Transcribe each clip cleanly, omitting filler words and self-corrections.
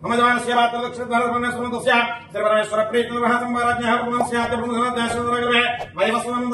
ममजवानस्य वात्रदक्षिणधरस्मन्यस्मन्तस्य श्रीपरमेश्वर प्रीतिर्वः संवाराज्ञः पुंस्यात् पुंसनद्याशोदरगृहे वयवस्वनं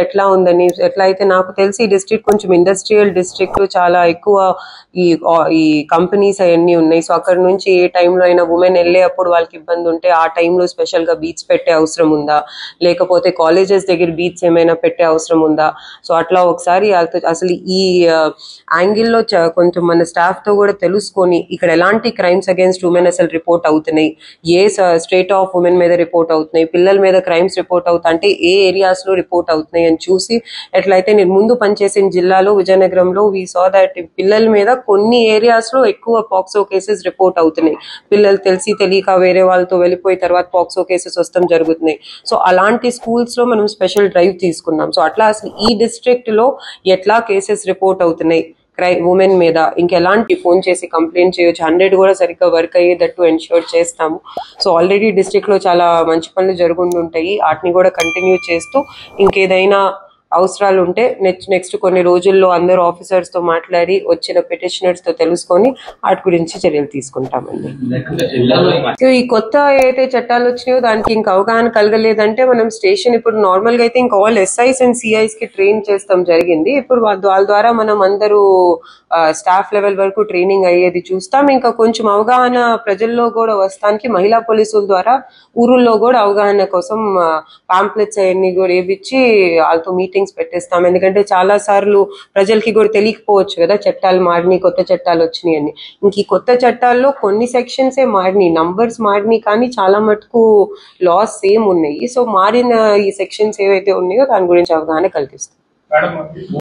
ఎట్లా ఉందని ఎట్లా అయితే నాకు తెలిసి ఈ డిస్ట్రిక్ట్ కొంచెం ఇండస్ట్రియల్ డిస్ట్రిక్ట్ చాలా ఎక్కువ ఈ కంపెనీస్ అవన్నీ ఉన్నాయి. సో అక్కడ నుంచి ఏ టైంలో అయినా ఉమెన్ వెళ్ళేటప్పుడు వాళ్ళకి ఇబ్బంది ఉంటే ఆ టైంలో స్పెషల్ గా బీచ్ పెట్టే అవసరం ఉందా, లేకపోతే కాలేజెస్ దగ్గర బీచ్ ఏమైనా పెట్టే అవసరం ఉందా? సో అట్లా ఒకసారి అసలు ఈ యాంగిల్లో కొంచెం మన స్టాఫ్ తో కూడా తెలుసుకొని ఇక్కడ ఎలాంటి క్రైమ్స్ అగేన్స్ట్ ఉమెన్ అసలు రిపోర్ట్ అవుతున్నాయి, ఏ స్టేట్ ఆఫ్ ఉమెన్ మీద రిపోర్ట్ అవుతున్నాయి, పిల్లల మీద క్రైమ్స్ రిపోర్ట్ అవుతా అంటే ఏ ఏరియాస్ లో రిపోర్ట్ అవుతున్నాయి అని చూసి ఎట్లయితే నేను ముందు పనిచేసిన జిల్లాలో విజయనగరంలో వి సా దట్ పిల్లల మీద కొన్ని ఏరియాస్ లో ఎక్కువ పాక్సో కేసెస్ రిపోర్ట్ అవుతున్నాయి. పిల్లలు తెలియక వేరే వాళ్ళతో వెళ్ళిపోయి తర్వాత పాక్సో కేసెస్ వస్తాం జరుగుతున్నాయి. సో అలాంటి స్కూల్స్ లో మనం స్పెషల్ డ్రైవ్ తీసుకున్నాం. సో అట్లా అసలు ఈ డిస్ట్రిక్ట్ లో ఎట్లా కేసెస్ రిపోర్ట్ అవుతున్నాయి ఉమెన్ మీద, ఇంకెలాంటి ఫోన్ చేసి కంప్లైంట్ చేయొచ్చు, 100 కూడా సరిగ్గా వర్క్ అయ్యేటట్టు ఎన్ష్యూర్ చేస్తాము. సో ఆల్రెడీ డిస్ట్రిక్ట్ లో చాలా మంచి పనులు జరుగుతుంటాయి, వాటిని కూడా కంటిన్యూ చేస్తూ ఇంకేదైనా అవసరాలు ఉంటే నెక్స్ట్ కొన్ని రోజుల్లో అందరూ ఆఫీసర్స్ తో మాట్లాడి వచ్చిన పిటిషనర్స్ తో తెలుసుకొని వాటి గురించి చర్యలు తీసుకుంటామండి. ఈ కొత్త ఏదైతే చట్టాలు వచ్చినాయో దానికి ఇంకా అవగాహన కలగలేదంటే మనం స్టేషన్ ఇప్పుడు నార్మల్ గా అయితే ఇంకా ఆల్ ఎస్ఐస్ అండ్ సిఐస్ కి ట్రైన్ చేస్తాం జరిగింది. ఇప్పుడు వాళ్ళ ద్వారా మనం అందరూ స్టాఫ్ లెవెల్ వరకు ట్రైనింగ్ అయ్యేది చూస్తాం. ఇంకా కొంచెం అవగాహన ప్రజల్లో కూడా వస్తానికి మహిళా పోలీసుల ద్వారా ఊరుల్లో కూడా అవగాహన కోసం పాంప్లెట్స్ అవన్నీ కూడా వేయించి వాళ్ళతో మీటింగ్స్ పెట్టేస్తాం. ఎందుకంటే చాలా సార్లు ప్రజలకి కూడా తెలియకపోవచ్చు కదా చట్టాలు మారినాయి, కొత్త చట్టాలు వచ్చినాయి అని. ఇంక ఈ కొత్త చట్టాల్లో కొన్ని సెక్షన్స్ మారినాయి, నంబర్స్ మారినాయి, కానీ చాలా మటుకు లాస్ సేమ్ ఉన్నాయి. సో మారిన ఈ సెక్షన్స్ ఏవైతే ఉన్నాయో దాని గురించి అవగాహన కల్పిస్తాం.